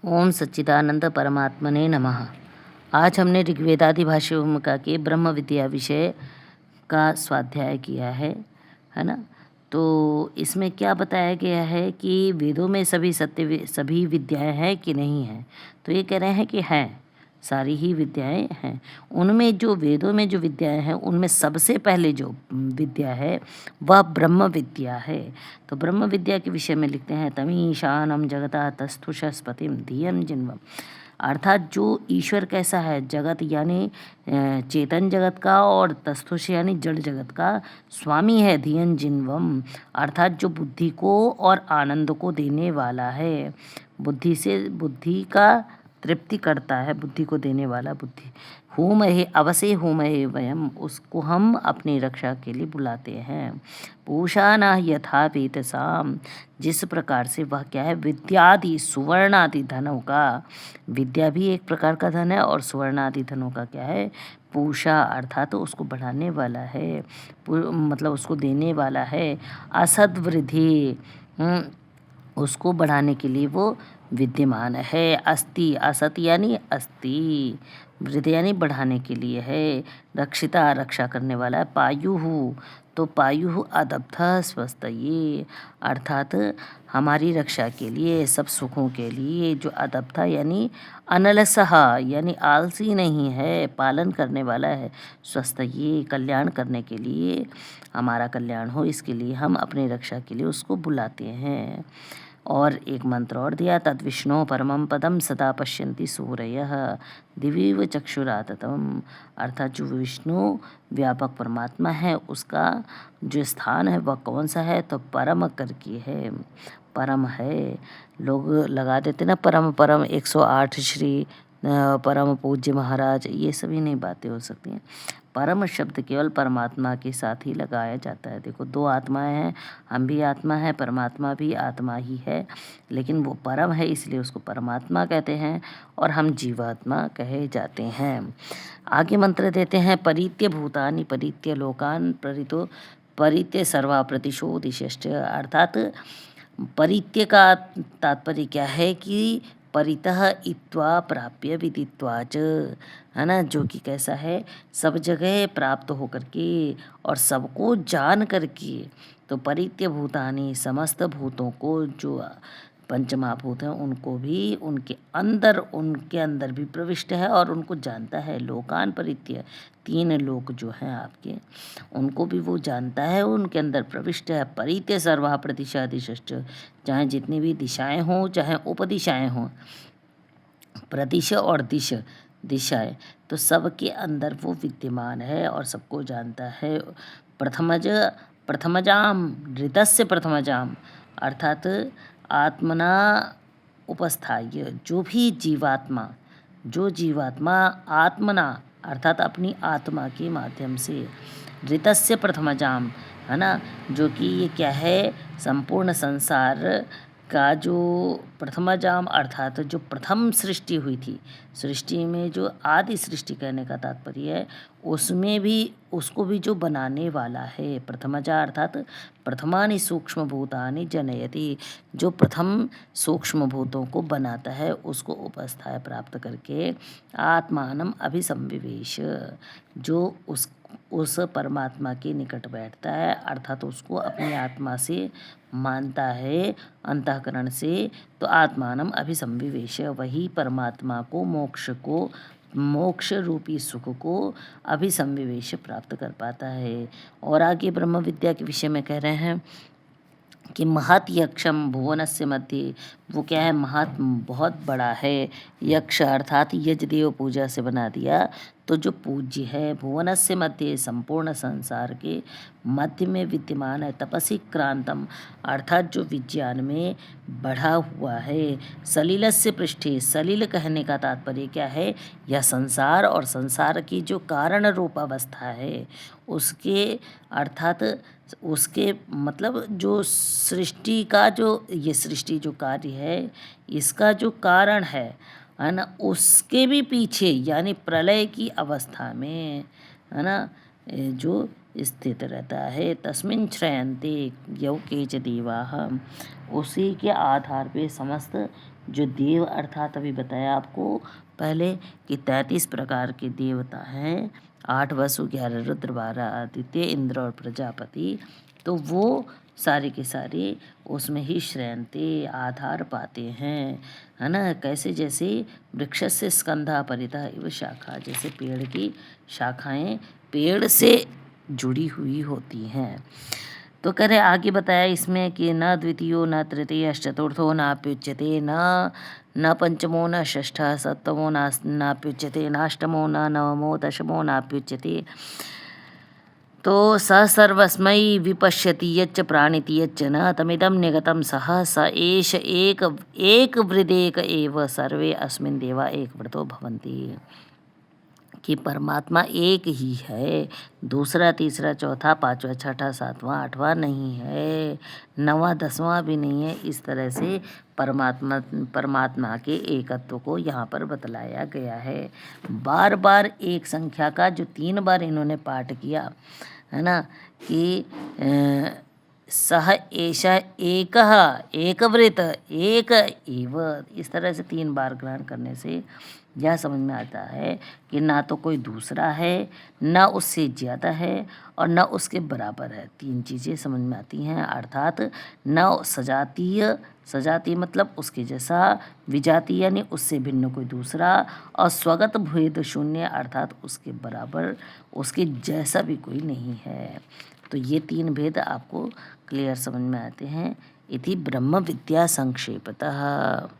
ओम सच्चिदानंद परमात्मने नमः। आज हमने ऋग्वेदादि भाष्य भूमिका के ब्रह्म विद्या विषय का स्वाध्याय किया है ना। तो इसमें क्या बताया गया है कि वेदों में सभी विद्याएं हैं कि नहीं हैं। तो ये कह रहे हैं कि हैं, सारी ही विद्याएं हैं। उनमें जो वेदों में जो विद्याएं हैं उनमें सबसे पहले जो विद्या है वह ब्रह्म विद्या है। तो ब्रह्म विद्या के विषय में लिखते हैं तमीशानम जगता तस्थुषस्पतिम धियम जिन्वम। अर्थात जो ईश्वर कैसा है, जगत यानी चेतन जगत का और तस्थुष यानी जड़ जगत का स्वामी है, धियन जिन्वम अर्थात जो बुद्धि को और आनंद को देने वाला है, बुद्धि से बुद्धि का तृप्ति करता है, बुद्धि को देने वाला बुद्धि। होमहे अवसे होमहे वयम, उसको हम अपनी रक्षा के लिए बुलाते हैं। पूषाना यथा वेतसाम, जिस प्रकार से वह क्या है, विद्यादि सुवर्णादि धनों का, विद्या भी एक प्रकार का धन है और सुवर्णादि धनों का क्या है, पूषा अर्थात तो उसको बढ़ाने वाला है, मतलब उसको देने वाला है। असद वृद्धि, उसको बढ़ाने के लिए वो विद्यमान है। अस्ति असत यानी अस्ति, वृद्धि यानी बढ़ाने के लिए है। रक्षिता रक्षा करने वाला है। पायुः, तो पायुः अदब्ध स्वस्थ, ये अर्थात हमारी रक्षा के लिए, सब सुखों के लिए। जो अदब्धा यानी अनलसह यानी आलसी नहीं है, पालन करने वाला है। स्वस्थ ये कल्याण करने के लिए, हमारा कल्याण हो इसके लिए हम अपनी रक्षा के लिए उसको बुलाते हैं। और एक मंत्र और दिया, तद विष्णु परमं पदम सदा पश्यन्ति सूरयः दिवीव चक्षुराततम, अर्थात जो विष्णु व्यापक परमात्मा है उसका जो स्थान है वह कौन सा है, तो परम करके है, परम है। लोग लगा देते ना परम परम 108 श्री परम पूज्य महाराज, ये सभी नहीं बातें हो सकती हैं। परम शब्द केवल परमात्मा के साथ ही लगाया जाता है। देखो, दो आत्माएं हैं, हम भी आत्मा है, परमात्मा भी आत्मा ही है, लेकिन वो परम है इसलिए उसको परमात्मा कहते हैं और हम जीवात्मा कहे जाते हैं। आगे मंत्र देते हैं, परित्य भूतानि परित्य लोकान परित्य सर्वा प्रतिशोधिष्ट, अर्थात परित्य का तात्पर्य क्या है कि परितः इत्वा प्राप्य विदित्वा च, है ना, जो कि कैसा है, सब जगह प्राप्त होकर के और सबको जान करके। तो परित्य भूतानि, समस्त भूतों को, जो पंचमहाभूत हैं उनको भी उनके अंदर भी प्रविष्ट है और उनको जानता है। लोकान परित्य, 3 लोक जो हैं आपके, उनको भी वो जानता है, उनके अंदर प्रविष्ट है। परित्य सर्वा प्रतिशा दिशश्च, चाहे जितनी भी दिशाएं हों, चाहे उपदिशाएं हों, प्रदिश और दिशाएं, तो सबके अंदर वो विद्यमान है और सबको जानता है। प्रथमजाम ऋतस्य प्रथमजाम, अर्थात आत्मना उपस्थाय, जो जीवात्मा आत्मना अर्थात अपनी आत्मा के माध्यम से, ऋतस्य प्रथमजाम, है ना, जो कि ये क्या है, संपूर्ण संसार का जो प्रथमजाम अर्थात जो प्रथम सृष्टि हुई थी, सृष्टि में जो आदि सृष्टि कहने का तात्पर्य है, उसमें भी उसको भी जो बनाने वाला है। प्रथमजा अर्थात प्रथमानि सूक्ष्म भूतानि जनयति, जो प्रथम सूक्ष्म भूतों को बनाता है उसको उपस्थाय प्राप्त करके आत्मानम अभिसंविवेश, जो उस परमात्मा के निकट बैठता है, अर्थात उसको अपनी आत्मा से मानता है अंतःकरण से, तो आत्मानम अभिसंविवेश, वही परमात्मा को, मोक्ष रूपी सुख को अभिसंविवेश प्राप्त कर पाता है। और आगे ब्रह्म विद्या के विषय में कह रहे हैं कि महत यक्षम भुवनस्य मध्य, वो क्या है, महत बहुत बड़ा है, यक्ष अर्थात यजदेव पूजा से बना दिया, तो जो पूज्य है, भुवनस्य मध्य संपूर्ण संसार के मध्य में विद्यमान है। तपसी क्रांतम अर्थात जो विज्ञान में बढ़ा हुआ है। सलिलस्य पृष्ठे, सलिल कहने का तात्पर्य क्या है, यह संसार और संसार की जो कारण रूप अवस्था है उसके, अर्थात उसके मतलब जो सृष्टि का जो, ये सृष्टि जो कार्य है इसका जो कारण है ना, उसके भी पीछे यानी प्रलय की अवस्था में, है ना, जो स्थित रहता है। तस्मिन् श्रयन्ते यौ केच देवाः, उसी के आधार पे समस्त जो देव अर्थात अभी बताया आपको पहले कि 33 प्रकार के देवता हैं, 8 वसु, 11 रुद्र, 12 आदित्य, इंद्र और प्रजापति। तो वो सारे के सारे उसमें ही श्रयन्ते आधार पाते हैं, है ना। कैसे? जैसे वृक्षस्य स्कंधा परितः इव शाखा, जैसे पेड़ की शाखाएं पेड़ से जुड़ी हुई होती हैं। तो कह रहे आगे बताया इसमें कि न द्वितीयो न तृतीय चतुर्थो नाप्युच्यते, न पंचमो न षष्ठः सप्तमो नाप्युच्यते, नाष्टमो न नवमो दशमो नाप्युच्यते। तो स सर्वस्मै विपश्यति यच्च प्राणिति यच्च न तमिदं निगतं सः स एष एक वृदेक एव सर्वे अस्मिन् देवा एकवृतो भवन्ति। कि परमात्मा एक ही है, दूसरा तीसरा चौथा पांचवा छठा सातवां आठवां नहीं है, नवा दसवां भी नहीं है। इस तरह से परमात्मा के एकत्व को यहाँ पर बतलाया गया है। बार बार एक संख्या का जो 3 बार इन्होंने पाठ किया है ना, कि सह एषः एकः एकवृत एक एव, इस तरह से 3 बार ग्रहण करने से यह समझ में आता है कि ना तो कोई दूसरा है, न उससे ज़्यादा है और न उसके बराबर है। 3 चीज़ें समझ में आती हैं, अर्थात न सजातीय, सजातीय मतलब उसके जैसा, विजातीय यानी उससे भिन्न कोई दूसरा, और स्वगत भेद शून्य अर्थात उसके बराबर, उसके जैसा भी कोई नहीं है। तो ये 3 भेद आपको क्लियर समझ में आते हैं। इति ब्रह्म विद्या संक्षेपतः।